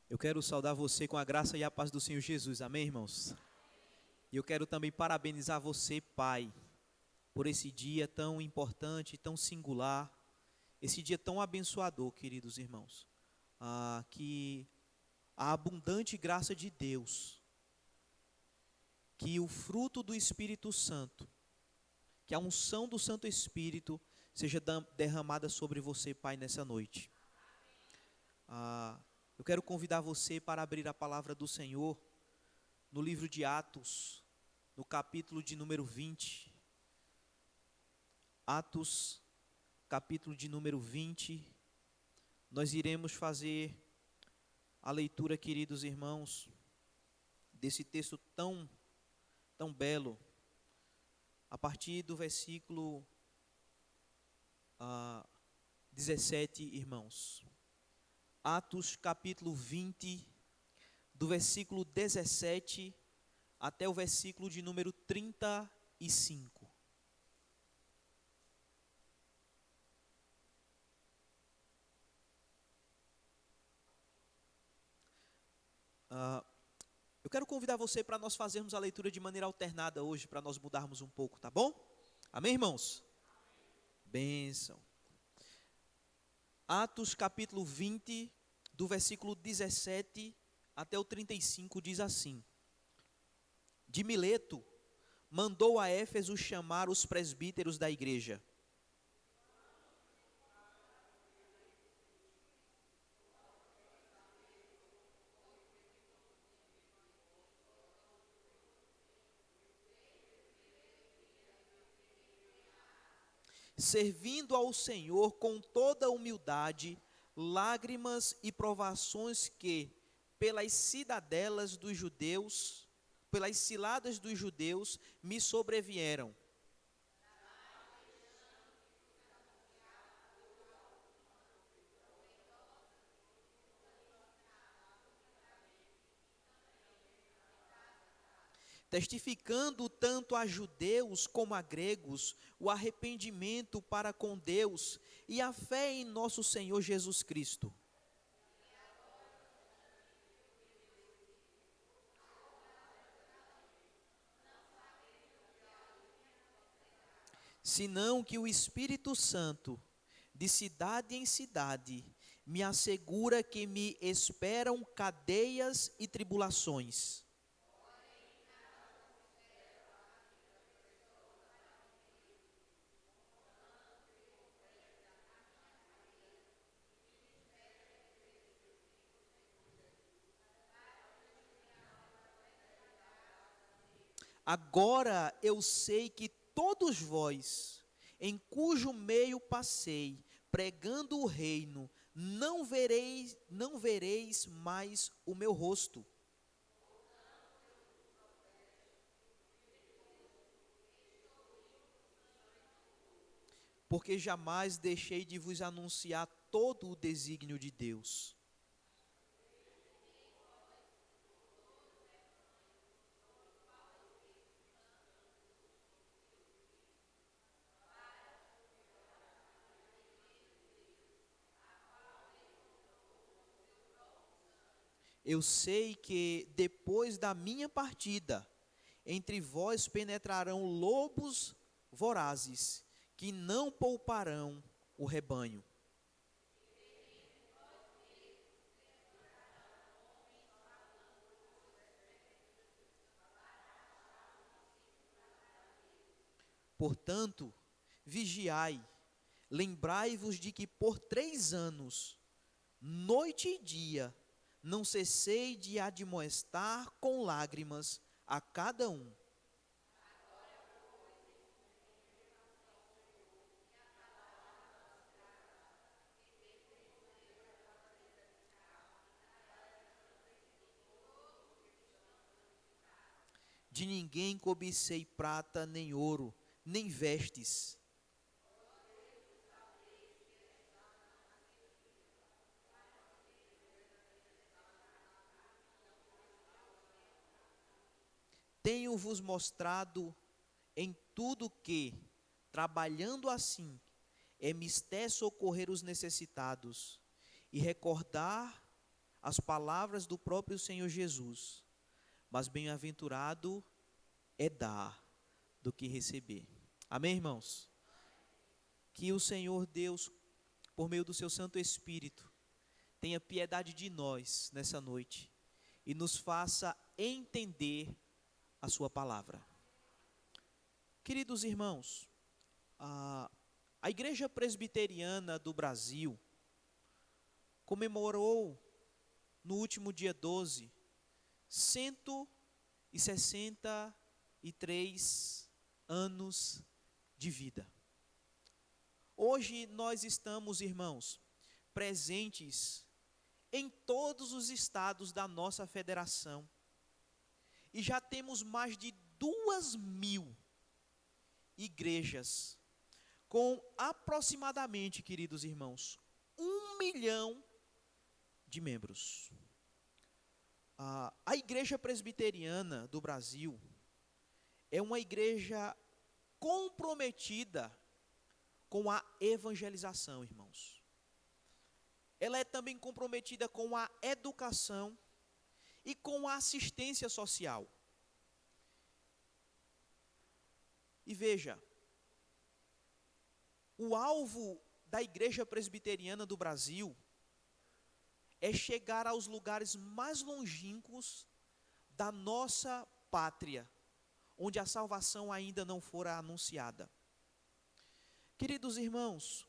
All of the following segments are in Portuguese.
Eu quero saudar você com a graça e a paz do Senhor Jesus, amém, irmãos? E eu quero também parabenizar você, pai, por esse dia tão importante, tão singular, esse dia tão abençoador, queridos irmãos. Que a abundante graça de Deus, que o fruto do Espírito Santo, que a unção do Santo Espírito seja derramada sobre você, pai, nessa noite. Eu quero convidar você para abrir a palavra do Senhor no livro de Atos, no capítulo de número 20. Atos, capítulo de número 20. Nós iremos fazer a leitura, queridos irmãos, desse texto tão belo, a partir do versículo 17, irmãos. Atos, capítulo 20, do versículo 17 até o versículo de número 35. Eu quero convidar você para nós fazermos a leitura de maneira alternada hoje, para nós mudarmos um pouco, tá bom? Amém, irmãos? Bênção. Atos capítulo 20, do versículo 17 até o 35, diz assim: De Mileto, mandou a Éfeso chamar os presbíteros da igreja. Servindo ao Senhor com toda humildade, lágrimas e provações que, pelas ciladas dos judeus, me sobrevieram. Testificando tanto a judeus como a gregos o arrependimento para com Deus e a fé em nosso Senhor Jesus Cristo. Senão que o Espírito Santo, de cidade em cidade, me assegura que me esperam cadeias e tribulações. Agora eu sei que todos vós, em cujo meio passei, pregando o reino, não vereis mais o meu rosto. Porque jamais deixei de vos anunciar todo o desígnio de Deus. Eu sei que depois da minha partida, entre vós penetrarão lobos vorazes, que não pouparão o rebanho. Portanto, vigiai, lembrai-vos de que por 3 anos, noite e dia, não cessei de admoestar com lágrimas a cada um. De ninguém cobicei prata, nem ouro, nem vestes. Tenho-vos mostrado em tudo que, trabalhando assim, é mister socorrer os necessitados e recordar as palavras do próprio Senhor Jesus, mas bem-aventurado é dar do que receber. Amém, irmãos? Que o Senhor Deus, por meio do seu Santo Espírito, tenha piedade de nós nessa noite e nos faça entender a sua palavra. Queridos irmãos, a Igreja Presbiteriana do Brasil comemorou no último dia 12, 163 anos de vida. Hoje nós estamos, irmãos, presentes em todos os estados da nossa federação. E já temos mais de 2.000 igrejas, com aproximadamente, queridos irmãos, 1 milhão de membros. A Igreja Presbiteriana do Brasil é uma igreja comprometida com a evangelização, irmãos. Ela é também comprometida com a educação e com a assistência social. E veja, o alvo da Igreja Presbiteriana do Brasil é chegar aos lugares mais longínquos da nossa pátria, onde a salvação ainda não fora anunciada. Queridos irmãos,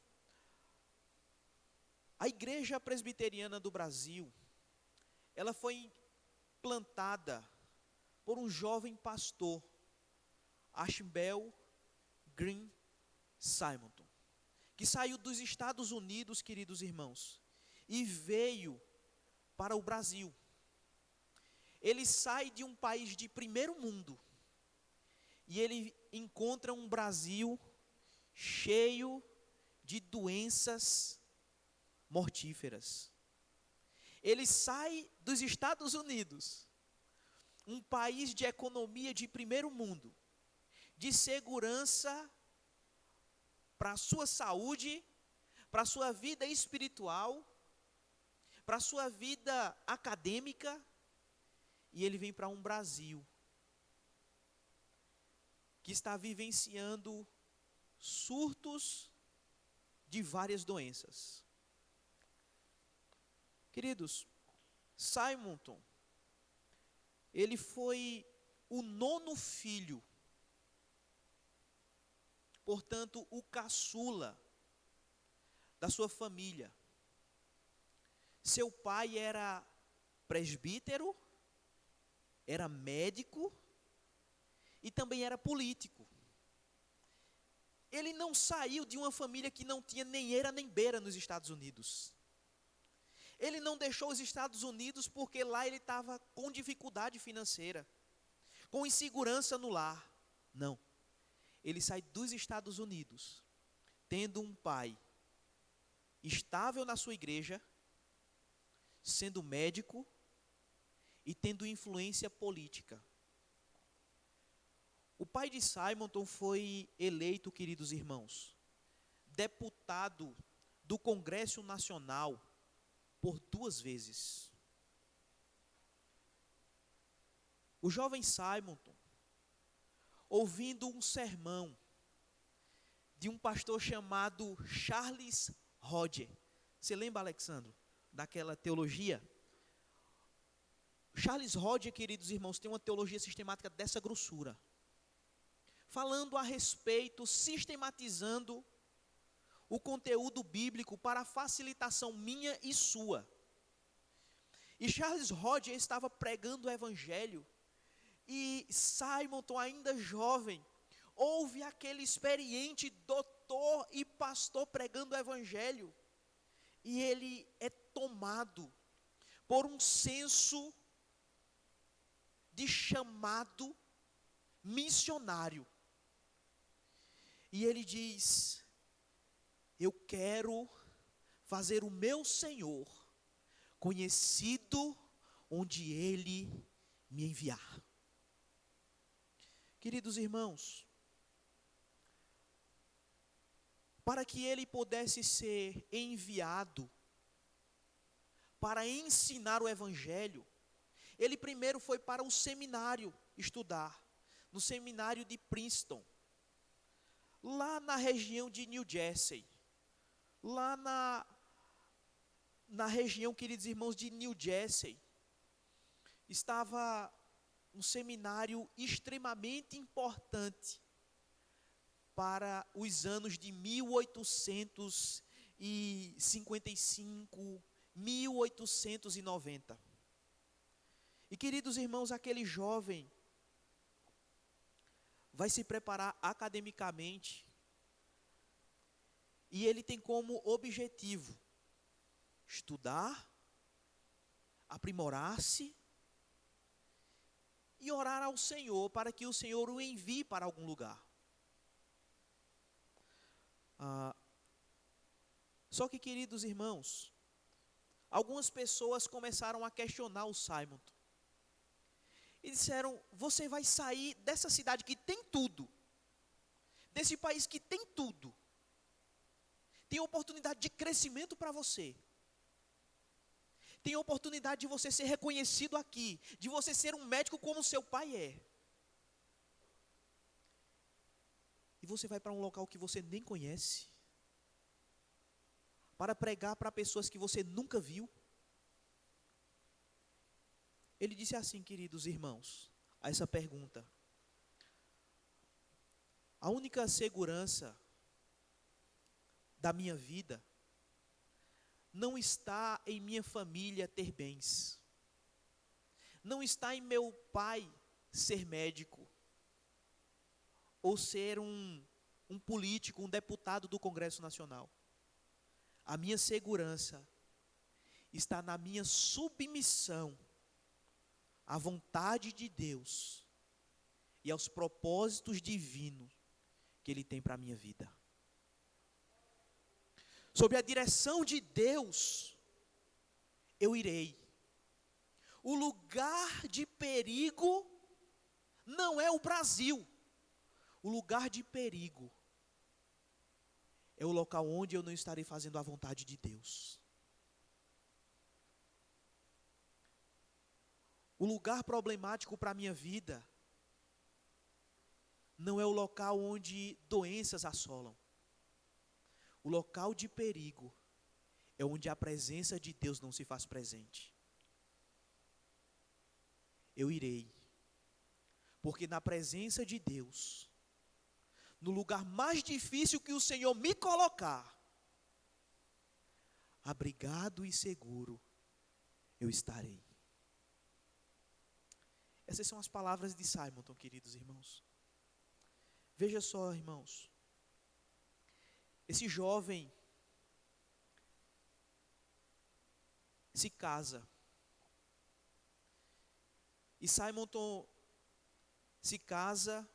a Igreja Presbiteriana do Brasil, ela foi plantada por um jovem pastor, Ashbel Green Simonton, que saiu dos Estados Unidos, queridos irmãos, e veio para o Brasil. Ele sai de um país de primeiro mundo e ele encontra um Brasil cheio de doenças mortíferas. Ele sai dos Estados Unidos, um país de economia de primeiro mundo, de segurança para a sua saúde, para a sua vida espiritual, para a sua vida acadêmica, e ele vem para um Brasil que está vivenciando surtos de várias doenças. Queridos, Simonton, ele foi o 9º filho, portanto, o caçula da sua família. Seu pai era presbítero, era médico e também era político. Ele não saiu de uma família que não tinha nem eira nem beira nos Estados Unidos. Ele não deixou os Estados Unidos porque lá ele estava com dificuldade financeira, com insegurança no lar. Não. Ele sai dos Estados Unidos, tendo um pai estável na sua igreja, sendo médico e tendo influência política. O pai de Simonton foi eleito, queridos irmãos, deputado do Congresso Nacional por 2 vezes. O jovem Simonton, ouvindo um sermão de um pastor chamado Charles Hodge. Você lembra, Alexandro, daquela teologia? Charles Hodge, queridos irmãos, tem uma teologia sistemática dessa grossura, falando a respeito, sistematizando o conteúdo bíblico para a facilitação minha e sua. E Charles Hodge estava pregando o evangelho, e Simonton, ainda jovem, ouve aquele experiente doutor e pastor pregando o evangelho, e ele é tomado por um senso de chamado missionário. E ele diz: eu quero fazer o meu Senhor conhecido onde Ele me enviar. Queridos irmãos, para que ele pudesse ser enviado para ensinar o evangelho, ele primeiro foi para o seminário estudar, no seminário de Princeton, lá na região de New Jersey, lá na região, queridos irmãos, de New Jersey, estava um seminário extremamente importante para os anos de 1855, 1890. E, queridos irmãos, aquele jovem vai se preparar academicamente e ele tem como objetivo estudar, aprimorar-se e orar ao Senhor para que o Senhor o envie para algum lugar. Só que, queridos irmãos, algumas pessoas começaram a questionar o Simon. E disseram: você vai sair dessa cidade que tem tudo, desse país que tem tudo, tem oportunidade de crescimento para você, tem oportunidade de você ser reconhecido aqui, de você ser um médico como seu pai é. E você vai para um local que você nem conhece, para pregar para pessoas que você nunca viu. Ele disse assim, queridos irmãos, a essa pergunta: a única segurança da minha vida não está em minha família ter bens, não está em meu pai ser médico, ou ser um político, um deputado do Congresso Nacional. A minha segurança está na minha submissão à vontade de Deus e aos propósitos divinos que Ele tem para a minha vida. Sob a direção de Deus, eu irei. O lugar de perigo não é o Brasil. O lugar de perigo é o local onde eu não estarei fazendo a vontade de Deus. O lugar problemático para a minha vida não é o local onde doenças assolam. O local de perigo é onde a presença de Deus não se faz presente. Eu irei, porque na presença de Deus, no lugar mais difícil que o Senhor me colocar, abrigado e seguro, eu estarei. Essas são as palavras de Simonton, queridos irmãos. Veja só, irmãos. Esse jovem se casa. E Simonton se casa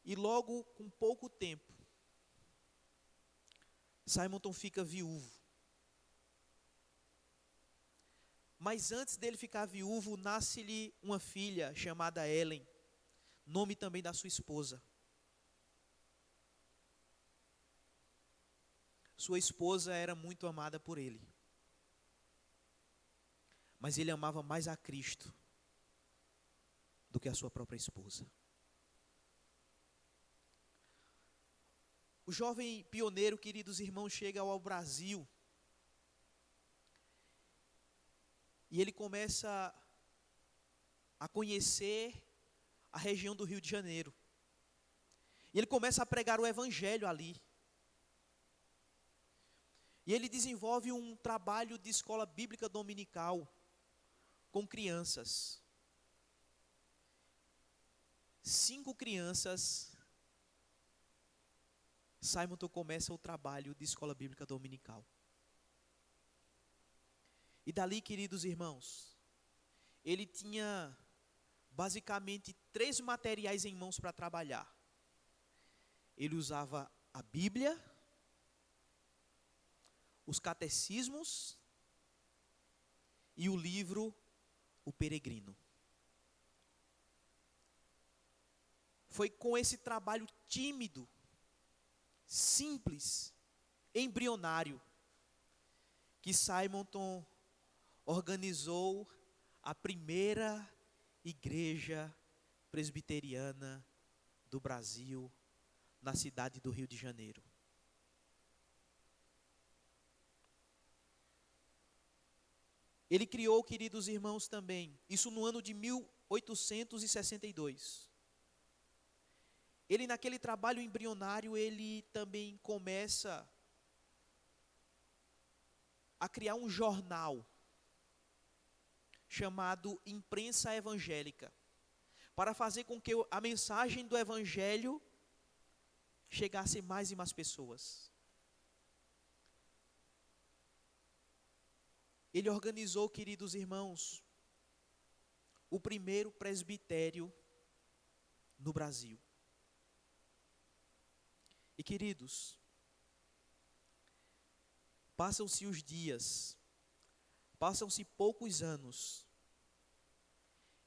e logo com pouco tempo, Simonton fica viúvo. Mas antes dele ficar viúvo, nasce-lhe uma filha chamada Ellen, nome também da sua esposa. Sua esposa era muito amada por ele, mas ele amava mais a Cristo do que a sua própria esposa. O jovem pioneiro, queridos irmãos, chega ao Brasil e ele começa a conhecer a região do Rio de Janeiro. E ele começa a pregar o evangelho ali. E ele desenvolve um trabalho de escola bíblica dominical com crianças. 5 crianças, Simonton começa o trabalho de escola bíblica dominical. E dali, queridos irmãos, ele tinha basicamente 3 materiais em mãos para trabalhar. Ele usava a Bíblia, os catecismos e o livro O Peregrino. Foi com esse trabalho tímido, simples, embrionário, que Simonton organizou a primeira igreja presbiteriana do Brasil, na cidade do Rio de Janeiro. Ele criou, queridos irmãos, também, isso no ano de 1862. Ele, naquele trabalho embrionário, ele também começa a criar um jornal chamado Imprensa Evangélica, para fazer com que a mensagem do Evangelho chegasse mais e mais pessoas. Ele organizou, queridos irmãos, o primeiro presbitério no Brasil. E, queridos, passam-se os dias, passam-se poucos anos,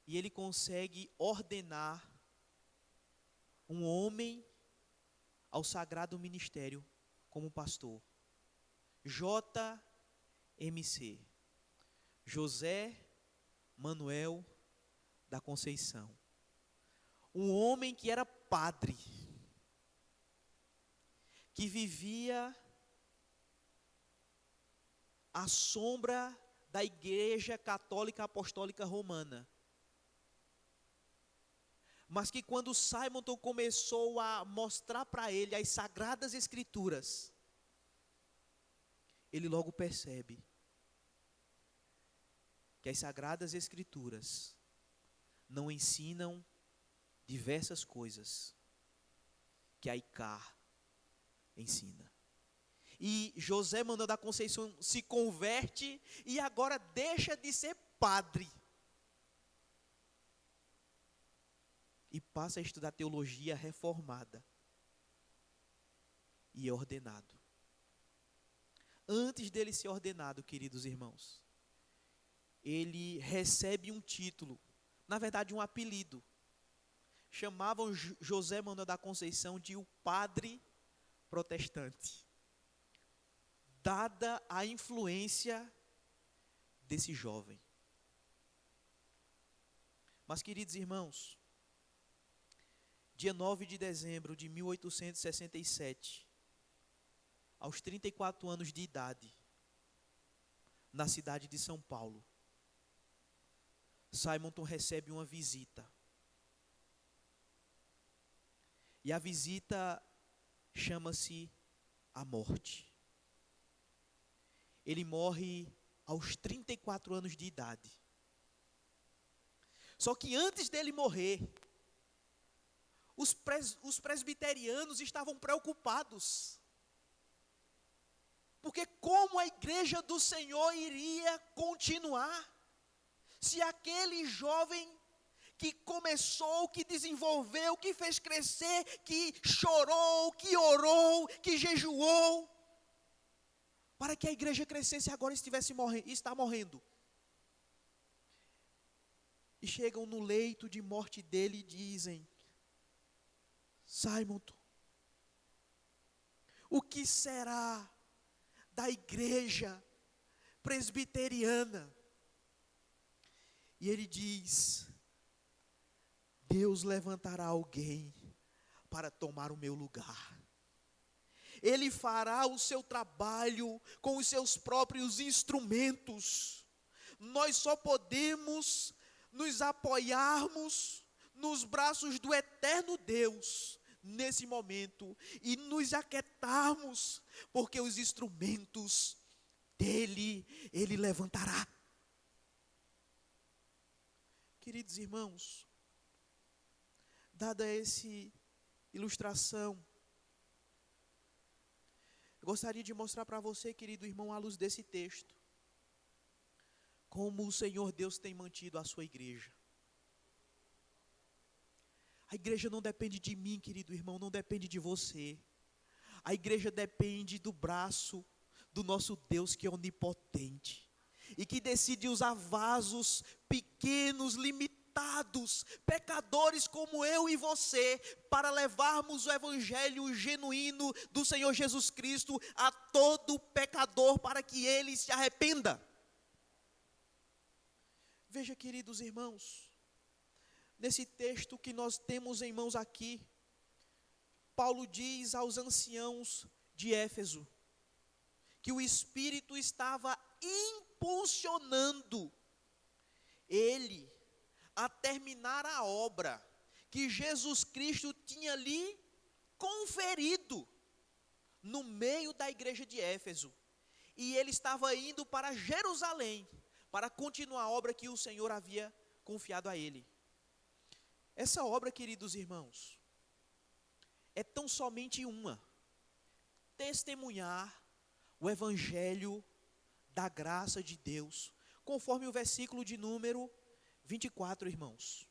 e ele consegue ordenar um homem ao sagrado ministério como pastor. JMC, José Manuel da Conceição. Um homem que era padre, que vivia à sombra da Igreja Católica Apostólica Romana. Mas que quando Simonton começou a mostrar para ele as Sagradas Escrituras, ele logo percebe que as Sagradas Escrituras não ensinam diversas coisas que a ICAR ensina. E José Manuel da Conceição se converte e agora deixa de ser padre e passa a estudar teologia reformada e é ordenado. Antes dele ser ordenado, queridos irmãos, ele recebe um título, na verdade um apelido. Chamavam José Manuel da Conceição de o padre protestante, dada a influência desse jovem. Mas, queridos irmãos, dia 9 de dezembro de 1867, aos 34 anos de idade, na cidade de São Paulo, Simonton recebe uma visita. E a visita chama-se a morte. Ele morre aos 34 anos de idade. Só que antes dele morrer, os presbiterianos estavam preocupados. Porque como a igreja do Senhor iria continuar se aquele jovem que começou, que desenvolveu, que fez crescer, que chorou, que orou, que jejuou, para que a igreja crescesse, agora está morrendo. E chegam no leito de morte dele e dizem: Simonton, o que será da igreja presbiteriana? E ele diz: Deus levantará alguém para tomar o meu lugar. Ele fará o seu trabalho com os seus próprios instrumentos. Nós só podemos nos apoiarmos nos braços do eterno Deus nesse momento e nos aquietarmos, porque os instrumentos dele, ele levantará. Queridos irmãos, dada essa ilustração, eu gostaria de mostrar para você, querido irmão, à luz desse texto, como o Senhor Deus tem mantido a sua igreja. A igreja não depende de mim, querido irmão, não depende de você. A igreja depende do braço do nosso Deus, que é onipotente e que decide usar vasos pequenos, limitados, levantados, pecadores como eu e você, para levarmos o evangelho genuíno do Senhor Jesus Cristo a todo pecador, para que ele se arrependa. Veja, queridos irmãos, nesse texto que nós temos em mãos aqui, Paulo diz aos anciãos de Éfeso que o Espírito estava impulsionando ele a terminar a obra que Jesus Cristo tinha lhe conferido no meio da igreja de Éfeso. E ele estava indo para Jerusalém para continuar a obra que o Senhor havia confiado a ele. Essa obra, queridos irmãos, é tão somente uma: testemunhar o evangelho da graça de Deus, conforme o versículo de número 24, irmãos.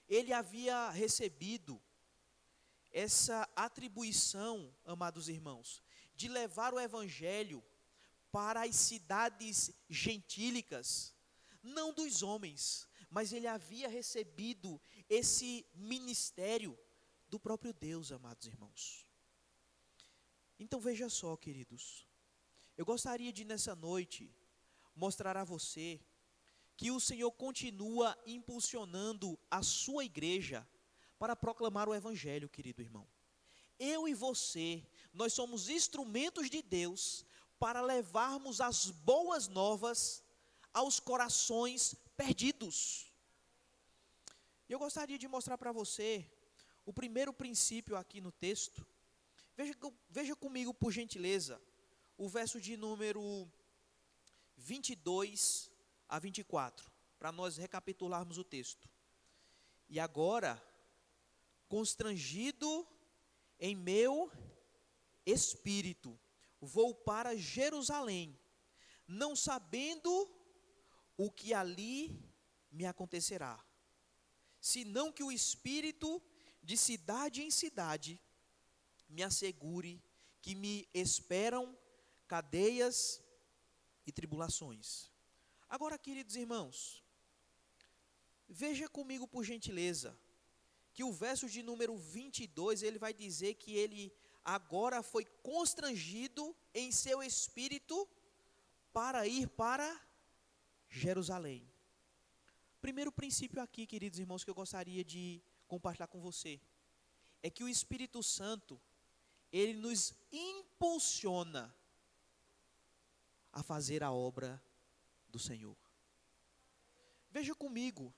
Ele havia recebido essa atribuição, amados irmãos, de levar o evangelho para as cidades gentílicas, não dos homens, mas ele havia recebido esse ministério do próprio Deus, amados irmãos. Então veja só, queridos, eu gostaria de nessa noite mostrar a você que o Senhor continua impulsionando a sua igreja para proclamar o evangelho, querido irmão. Eu e você, nós somos instrumentos de Deus para levarmos as boas novas aos corações perdidos. Eu gostaria de mostrar para você o primeiro princípio aqui no texto. Veja comigo, por gentileza, o verso de número 22 a 24, para nós recapitularmos o texto. E agora, constrangido em meu espírito, vou para Jerusalém, não sabendo o que ali me acontecerá, senão que o Espírito, de cidade em cidade, me assegure que me esperam cadeias e tribulações. Agora, queridos irmãos, veja comigo, por gentileza, que o verso de número 22, ele vai dizer que ele agora foi constrangido em seu espírito para ir para Jerusalém. Primeiro princípio aqui, queridos irmãos, que eu gostaria de compartilhar com você, é que o Espírito Santo, ele nos impulsiona a fazer a obra do Senhor. Veja comigo,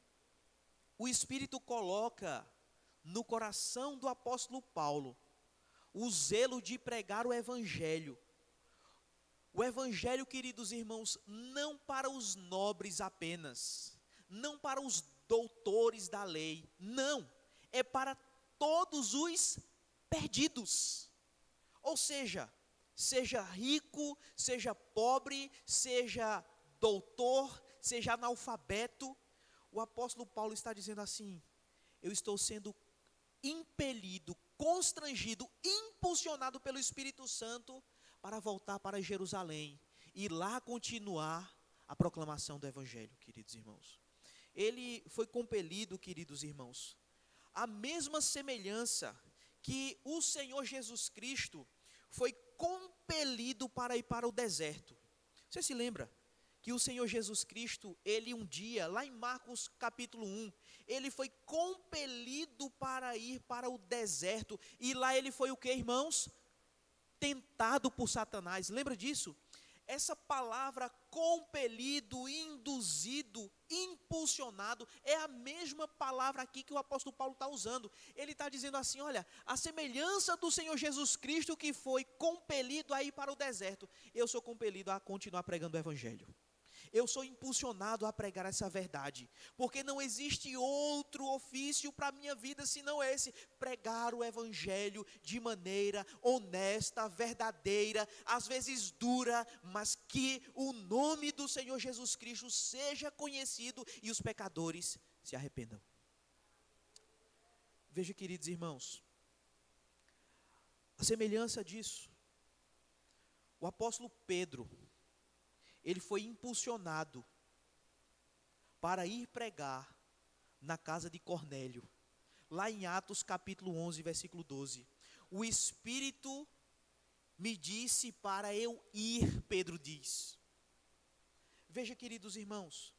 o Espírito coloca no coração do apóstolo Paulo o zelo de pregar o evangelho. O evangelho, queridos irmãos, não para os nobres apenas, não para os doutores da lei, não, é para todos os perdidos. Ou seja rico, seja pobre, seja doutor, seja analfabeto, o apóstolo Paulo está dizendo assim: eu estou sendo impelido, constrangido, impulsionado pelo Espírito Santo para voltar para Jerusalém e lá continuar a proclamação do evangelho, queridos irmãos. Ele foi compelido, queridos irmãos, a mesma semelhança que o Senhor Jesus Cristo foi compelido para ir para o deserto. Você se lembra que o Senhor Jesus Cristo, ele um dia, lá em Marcos capítulo 1, ele foi compelido para ir para o deserto, e lá ele foi o que, irmãos? Tentado por Satanás. Lembra disso? Essa palavra compelido, induzido, impulsionado, é a mesma palavra aqui que o apóstolo Paulo está usando. Ele está dizendo assim: olha, a semelhança do Senhor Jesus Cristo que foi compelido a ir para o deserto, eu sou compelido a continuar pregando o evangelho. Eu sou impulsionado a pregar essa verdade, porque não existe outro ofício para a minha vida senão esse: pregar o evangelho de maneira honesta, verdadeira, às vezes dura, mas que o nome do Senhor Jesus Cristo seja conhecido e os pecadores se arrependam. Veja, queridos irmãos, a semelhança disso, o apóstolo Pedro, ele foi impulsionado para ir pregar na casa de Cornélio. Lá em Atos capítulo 11, versículo 12. O Espírito me disse para eu ir, Pedro diz. Veja, queridos irmãos,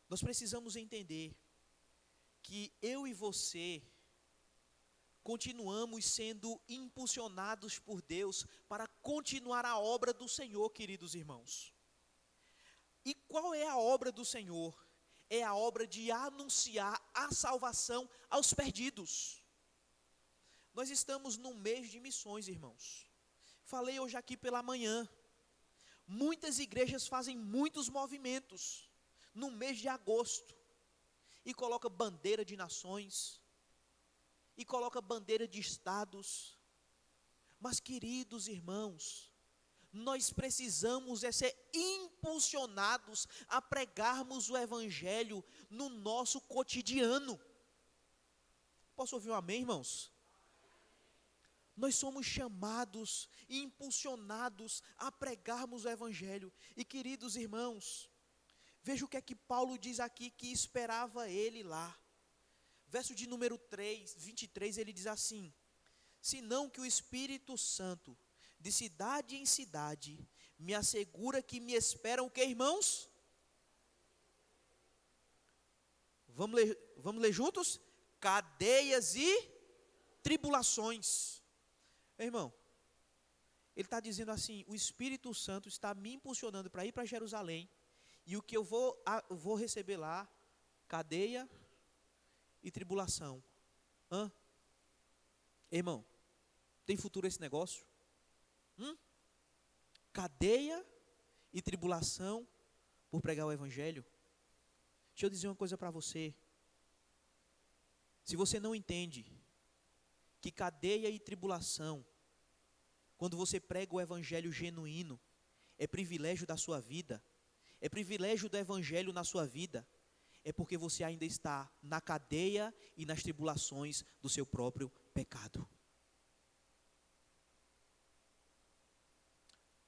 nós precisamos entender que eu e você continuamos sendo impulsionados por Deus para continuar a obra do Senhor, queridos irmãos. E qual é a obra do Senhor? É a obra de anunciar a salvação aos perdidos. Nós estamos no mês de missões, irmãos. Falei hoje aqui pela manhã. Muitas igrejas fazem muitos movimentos no mês de agosto. E coloca bandeira de nações. E coloca bandeira de estados. Mas, queridos irmãos, nós precisamos ser impulsionados a pregarmos o Evangelho no nosso cotidiano. Posso ouvir um amém, irmãos? Nós somos chamados e impulsionados a pregarmos o Evangelho. E, queridos irmãos, veja o que é que Paulo diz aqui que esperava ele lá. Verso de número 23, ele diz assim: senão que o Espírito Santo, de cidade em cidade, me assegura que me esperam o que, irmãos? Vamos ler juntos? Cadeias e tribulações. Irmão, ele está dizendo assim: o Espírito Santo está me impulsionando para ir para Jerusalém, e o que eu vou receber lá, cadeia e tribulação. Irmão, tem futuro esse negócio? Cadeia e tribulação por pregar o Evangelho? Deixa eu dizer uma coisa para você. Se você não entende que cadeia e tribulação, quando você prega o Evangelho genuíno, é privilégio da sua vida, é privilégio do Evangelho na sua vida, é porque você ainda está na cadeia e nas tribulações do seu próprio pecado.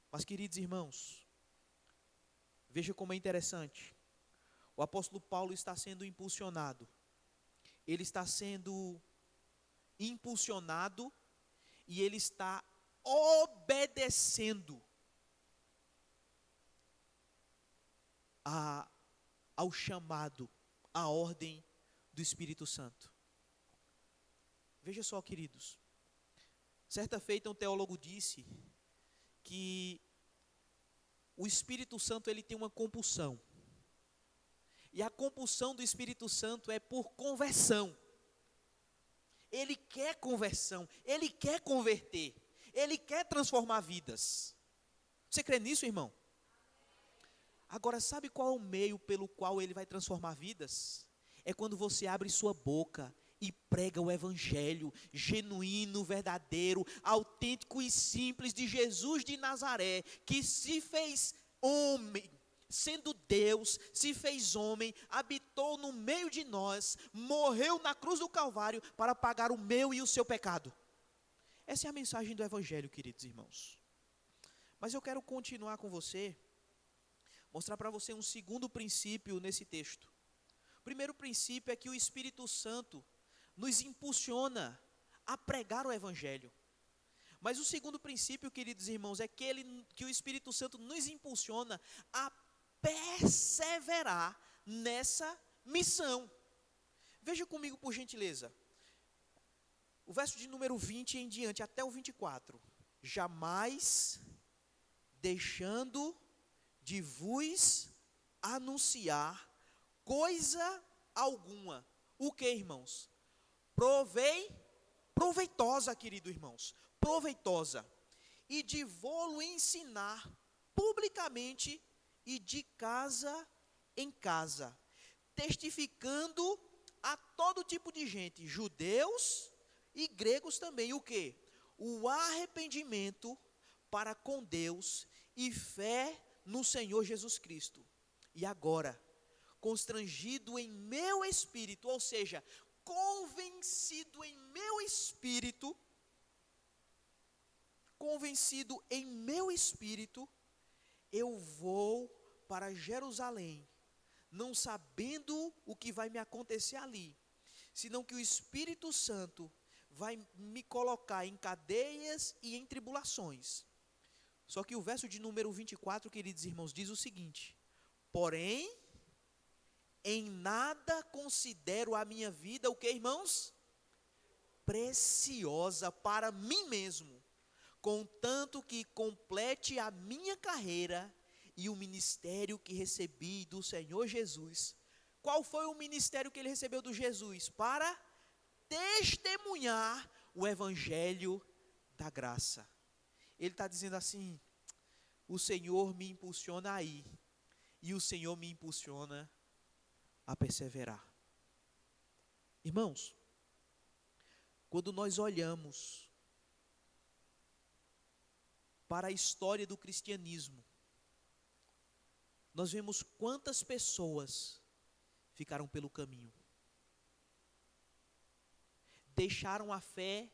Mas, queridos irmãos, veja como é interessante. O apóstolo Paulo está sendo impulsionado. Ele está sendo impulsionado e ele está obedecendo ao chamado, à ordem do Espírito Santo. Veja só, queridos. Certa feita um teólogo disse que o Espírito Santo ele tem uma compulsão. E a compulsão do Espírito Santo é por conversão. Ele quer conversão, ele quer converter, ele quer transformar vidas. Você crê nisso, irmão? Agora, sabe qual é o meio pelo qual ele vai transformar vidas? É quando você abre sua boca e prega o Evangelho genuíno, verdadeiro, autêntico e simples de Jesus de Nazaré, que se fez homem, sendo Deus, se fez homem, habitou no meio de nós, morreu na cruz do Calvário para pagar o meu e o seu pecado. Essa é a mensagem do Evangelho, queridos irmãos. Mas eu quero continuar com você, mostrar para você um segundo princípio nesse texto. O primeiro princípio é que o Espírito Santo nos impulsiona a pregar o Evangelho. Mas o segundo princípio, queridos irmãos, é que o Espírito Santo nos impulsiona a perseverar nessa missão. Veja comigo, por gentileza. O verso de número 20 em diante, até o 24. Jamais deixando de vos anunciar coisa alguma. O que, irmãos? Proveitosa, queridos irmãos. Proveitosa. E de vô-lo ensinar publicamente e de casa em casa, testificando a todo tipo de gente, judeus e gregos também. O que? O arrependimento para com Deus e fé no Senhor Jesus Cristo. E agora, constrangido em meu espírito, ou seja, convencido em meu espírito, eu vou para Jerusalém, não sabendo o que vai me acontecer ali, senão que o Espírito Santo vai me colocar em cadeias e em tribulações. Só que o verso de número 24, queridos irmãos, diz o seguinte: porém, em nada considero a minha vida, o que, irmãos? Preciosa para mim mesmo, contanto que complete a minha carreira e o ministério que recebi do Senhor Jesus. Qual foi o ministério que ele recebeu do Jesus? Para testemunhar o evangelho da graça. Ele está dizendo assim: o Senhor me impulsiona a ir, e o Senhor me impulsiona a perseverar. Irmãos, quando nós olhamos para a história do cristianismo, nós vemos quantas pessoas ficaram pelo caminho, deixaram a fé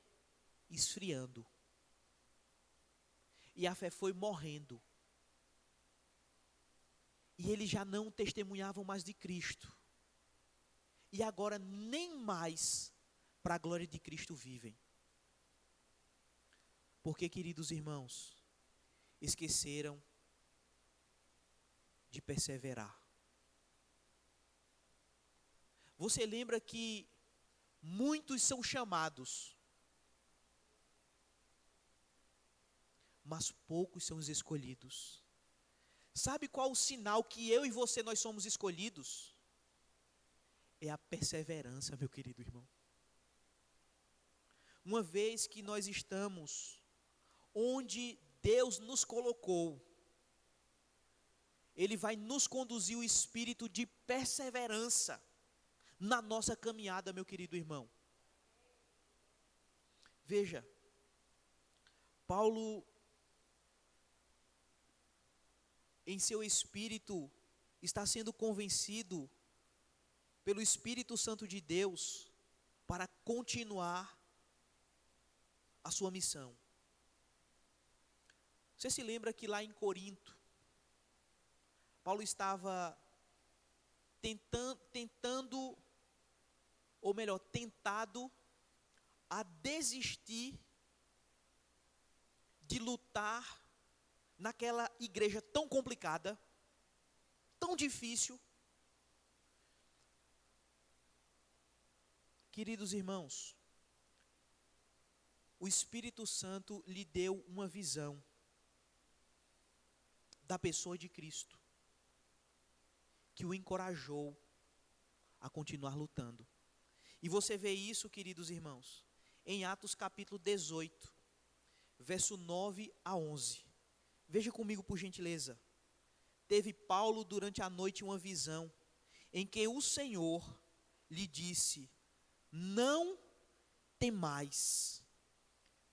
esfriando, e a fé foi morrendo, e eles já não testemunhavam mais de Cristo, e agora nem mais para a glória de Cristo vivem. Porque, queridos irmãos, esqueceram de perseverar. Você lembra que muitos são chamados, mas poucos são os escolhidos. Sabe qual o sinal que eu e você, nós somos escolhidos? É a perseverança, meu querido irmão. Uma vez que nós estamos onde Deus nos colocou, Ele vai nos conduzir o espírito de perseverança na nossa caminhada, meu querido irmão. Veja, Paulo, em seu espírito, está sendo convencido pelo Espírito Santo de Deus para continuar a sua missão. Você se lembra que lá em Corinto, Paulo estava tentado a desistir de lutar naquela igreja tão complicada, tão difícil. Queridos irmãos, o Espírito Santo lhe deu uma visão da pessoa de Cristo, que o encorajou a continuar lutando. E você vê isso, queridos irmãos, em Atos capítulo 18, verso 9 a 11. Veja comigo, por gentileza. Teve Paulo durante a noite uma visão, em que o Senhor lhe disse: não temais,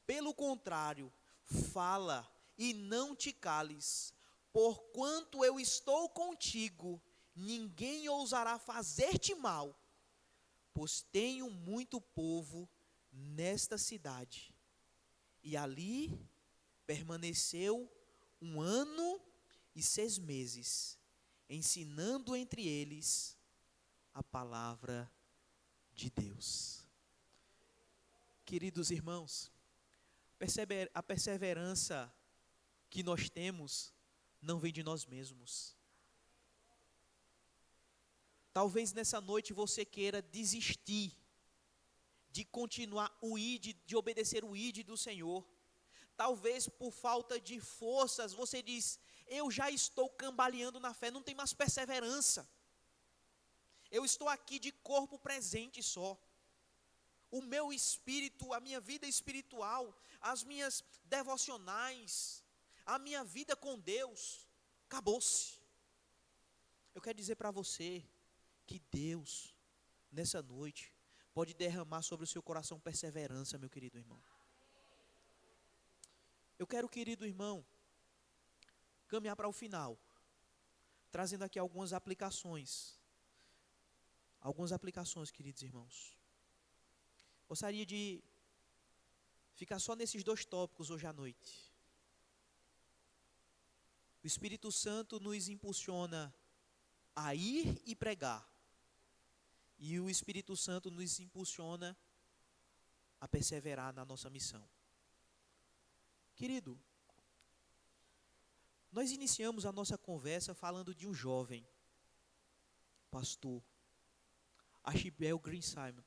pelo contrário, fala e não te cales, porquanto eu estou contigo, ninguém ousará fazer-te mal, pois tenho muito povo nesta cidade. E ali permaneceu 1 ano e 6 meses, ensinando entre eles a palavra de Deus. Queridos irmãos, a perseverança que nós temos não vem de nós mesmos. Talvez nessa noite você queira desistir de continuar o ID, de obedecer o ID do Senhor. Talvez por falta de forças você diz: eu já estou cambaleando na fé, não tem mais perseverança. Eu estou aqui de corpo presente só. O meu espírito, a minha vida espiritual, as minhas devocionais, a minha vida com Deus, acabou-se. Eu quero dizer para você que Deus, nessa noite, pode derramar sobre o seu coração perseverança, meu querido irmão. Eu quero, querido irmão, caminhar para o final, trazendo aqui algumas aplicações. Algumas aplicações, queridos irmãos. Gostaria de ficar só nesses 2 tópicos hoje à noite. O Espírito Santo nos impulsiona a ir e pregar. E o Espírito Santo nos impulsiona a perseverar na nossa missão. Querido, nós iniciamos a nossa conversa falando de um jovem pastor, Archibald Green Simon,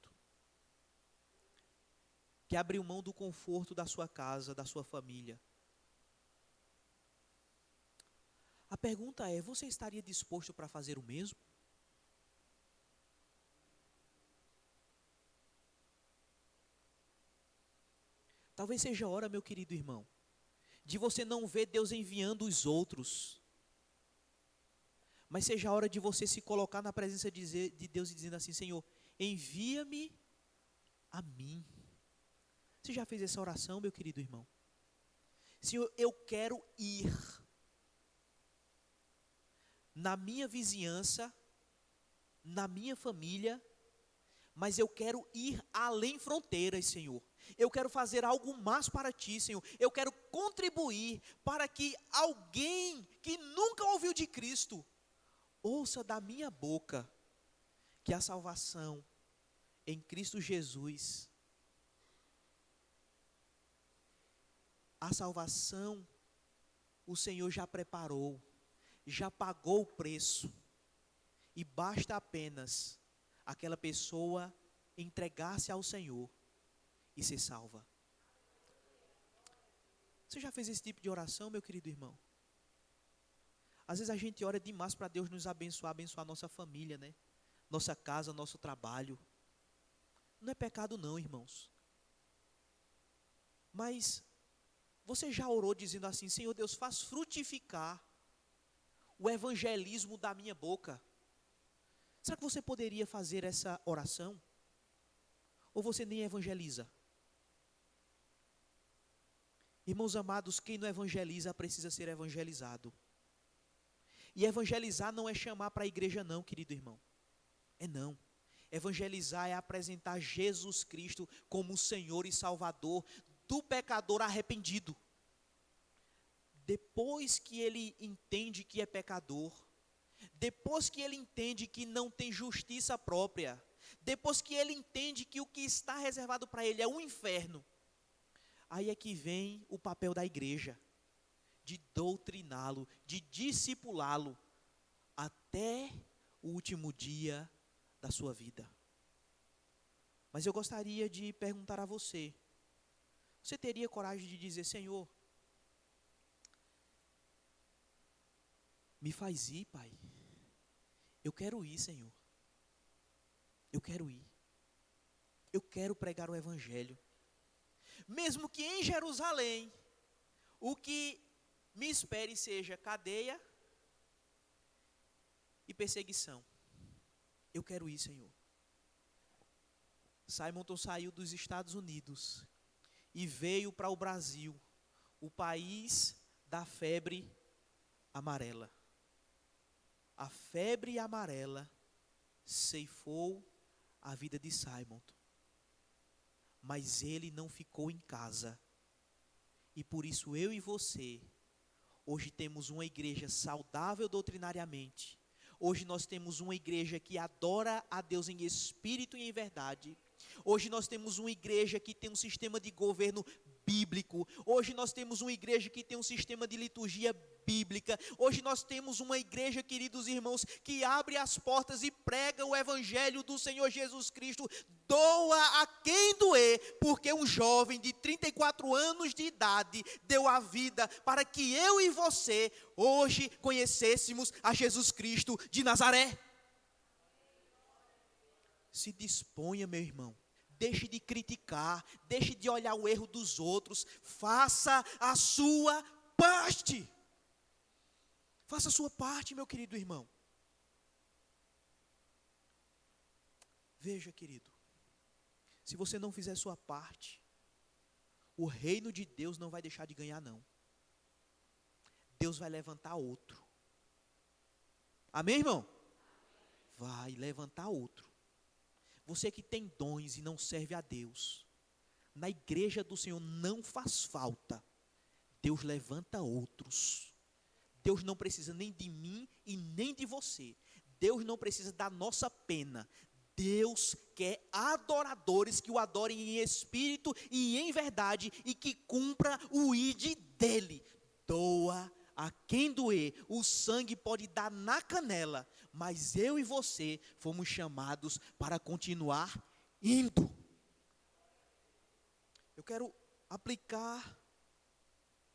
que abriu mão do conforto da sua casa, da sua família. A pergunta é: você estaria disposto para fazer o mesmo? Talvez seja a hora, meu querido irmão, de você não ver Deus enviando os outros, mas seja a hora de você se colocar na presença de Deus e dizendo assim: Senhor, envia-me a mim. Você já fez essa oração, meu querido irmão? Senhor, eu quero ir na minha vizinhança, na minha família, mas eu quero ir além fronteiras, Senhor. Eu quero fazer algo mais para Ti, Senhor. Eu quero contribuir para que alguém que nunca ouviu de Cristo ouça da minha boca que a salvação em Cristo Jesus, a salvação o Senhor já preparou, já pagou o preço, e basta apenas aquela pessoa entregar-se ao Senhor e ser salva. Você já fez esse tipo de oração, meu querido irmão? Às vezes a gente ora demais para Deus nos abençoar, abençoar a nossa família, né? Nossa casa, nosso trabalho. Não é pecado não, irmãos. Mas você já orou dizendo assim: Senhor Deus, faz frutificar o evangelismo da minha boca? Será que você poderia fazer essa oração? Ou você nem evangeliza? Irmãos amados, quem não evangeliza precisa ser evangelizado. E evangelizar não é chamar para a igreja não, querido irmão. É não. Evangelizar é apresentar Jesus Cristo como o Senhor e Salvador do pecador arrependido. Depois que ele entende que é pecador, depois que ele entende que não tem justiça própria, depois que ele entende que o que está reservado para ele é o inferno, aí é que vem o papel da igreja, de doutriná-lo, de discipulá-lo, até o último dia da sua vida. Mas eu gostaria de perguntar a você: você teria coragem de dizer: Senhor, me faz ir, Pai. Eu quero ir, Senhor. Eu quero ir. Eu quero pregar o Evangelho. Mesmo que em Jerusalém, o que me espere seja cadeia e perseguição. Eu quero ir, Senhor. Simonton saiu dos Estados Unidos e veio para o Brasil, o país da febre amarela. A febre amarela ceifou a vida de Simonton. Mas ele não ficou em casa. E por isso eu e você, hoje temos uma igreja saudável doutrinariamente. Hoje nós temos uma igreja que adora a Deus em espírito e em verdade. Hoje nós temos uma igreja que tem um sistema de governo bíblico. Hoje nós temos uma igreja que tem um sistema de liturgia bíblica. Hoje nós temos uma igreja, queridos irmãos, que abre as portas e prega o evangelho do Senhor Jesus Cristo. Doa a quem doer, porque um jovem de 34 anos de idade deu a vida para que eu e você hoje conhecêssemos a Jesus Cristo de Nazaré. Se disponha, meu irmão. Deixe de criticar, deixe de olhar o erro dos outros. Faça a sua parte. Faça a sua parte, meu querido irmão. Veja, querido, se você não fizer a sua parte, o reino de Deus não vai deixar de ganhar, não. Deus vai levantar outro. Amém, irmão? Vai levantar outro. Você que tem dons e não serve a Deus, na igreja do Senhor não faz falta. Deus levanta outros. Deus não precisa nem de mim e nem de você. Deus não precisa da nossa pena. Deus quer adoradores que o adorem em espírito e em verdade e que cumpra o ID dele. Doa a quem doer, o sangue pode dar na canela, mas eu e você fomos chamados para continuar indo. Eu quero aplicar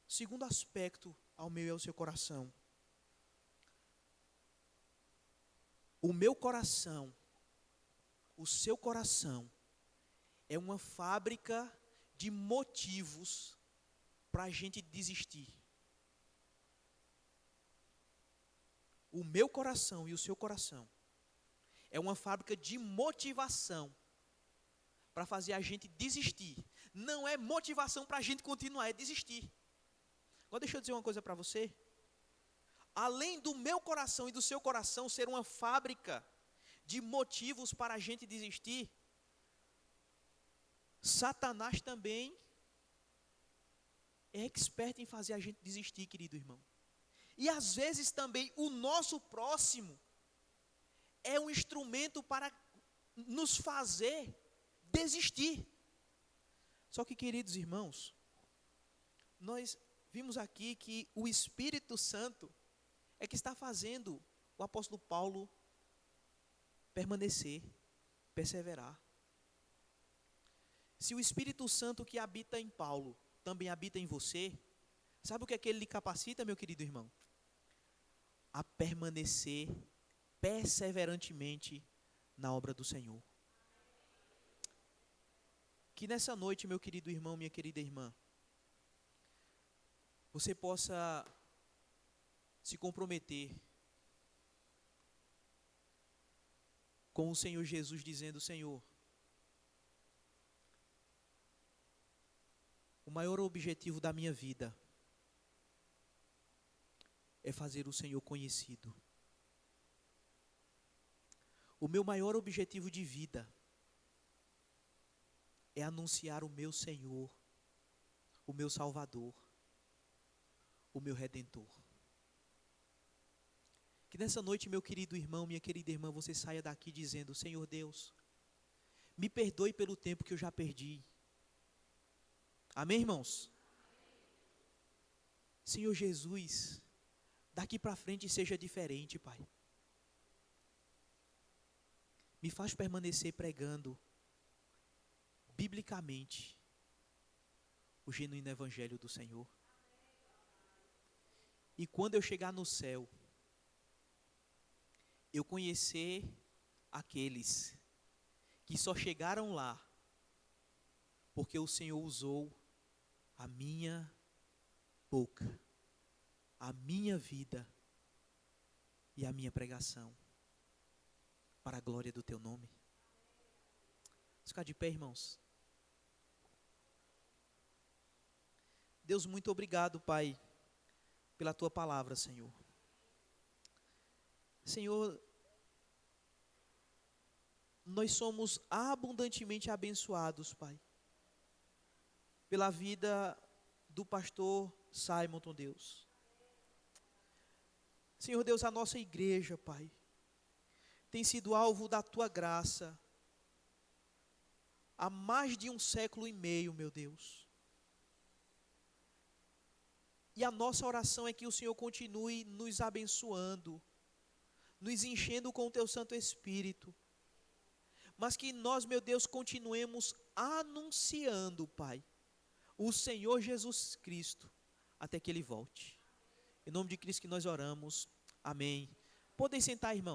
o segundo aspecto ao meu e ao seu coração. O meu coração, o seu coração, é uma fábrica de motivos para a gente desistir. O meu coração e o seu coração é uma fábrica de motivação para fazer a gente desistir. Não é motivação para a gente continuar, é desistir. Agora deixa eu dizer uma coisa para você. Além do meu coração e do seu coração ser uma fábrica de motivos para a gente desistir, Satanás também é expert em fazer a gente desistir, querido irmão. E às vezes também o nosso próximo é um instrumento para nos fazer desistir. Só que, queridos irmãos, nós vimos aqui que o Espírito Santo é que está fazendo o apóstolo Paulo permanecer, perseverar. Se o Espírito Santo que habita em Paulo também habita em você, sabe o que é que ele lhe capacita, meu querido irmão? A permanecer perseverantemente na obra do Senhor. Que nessa noite, meu querido irmão, minha querida irmã, você possa se comprometer com o Senhor Jesus, dizendo: Senhor, o maior objetivo da minha vida é fazer o Senhor conhecido. O meu maior objetivo de vida é anunciar o meu Senhor, o meu Salvador, o meu Redentor. Que nessa noite, meu querido irmão, minha querida irmã, você saia daqui dizendo: Senhor Deus, me perdoe pelo tempo que eu já perdi. Amém, irmãos? Senhor Jesus, daqui para frente seja diferente, Pai. Me faz permanecer pregando biblicamente o genuíno evangelho do Senhor. E quando eu chegar no céu, eu conhecer aqueles que só chegaram lá porque o Senhor usou a minha boca, a minha vida e a minha pregação para a glória do teu nome. Vamos ficar de pé, irmãos. Deus, muito obrigado, Pai, pela tua palavra, Senhor. Senhor, nós somos abundantemente abençoados, Pai, pela vida do pastor Simonton, Deus. Senhor Deus, a nossa igreja, Pai, tem sido alvo da tua graça há mais de 1 século e meio, meu Deus. E a nossa oração é que o Senhor continue nos abençoando, nos enchendo com o teu Santo Espírito, mas que nós, meu Deus, continuemos anunciando, Pai, o Senhor Jesus Cristo, até que Ele volte. Em nome de Cristo que nós oramos. Amém. Podem sentar, irmão.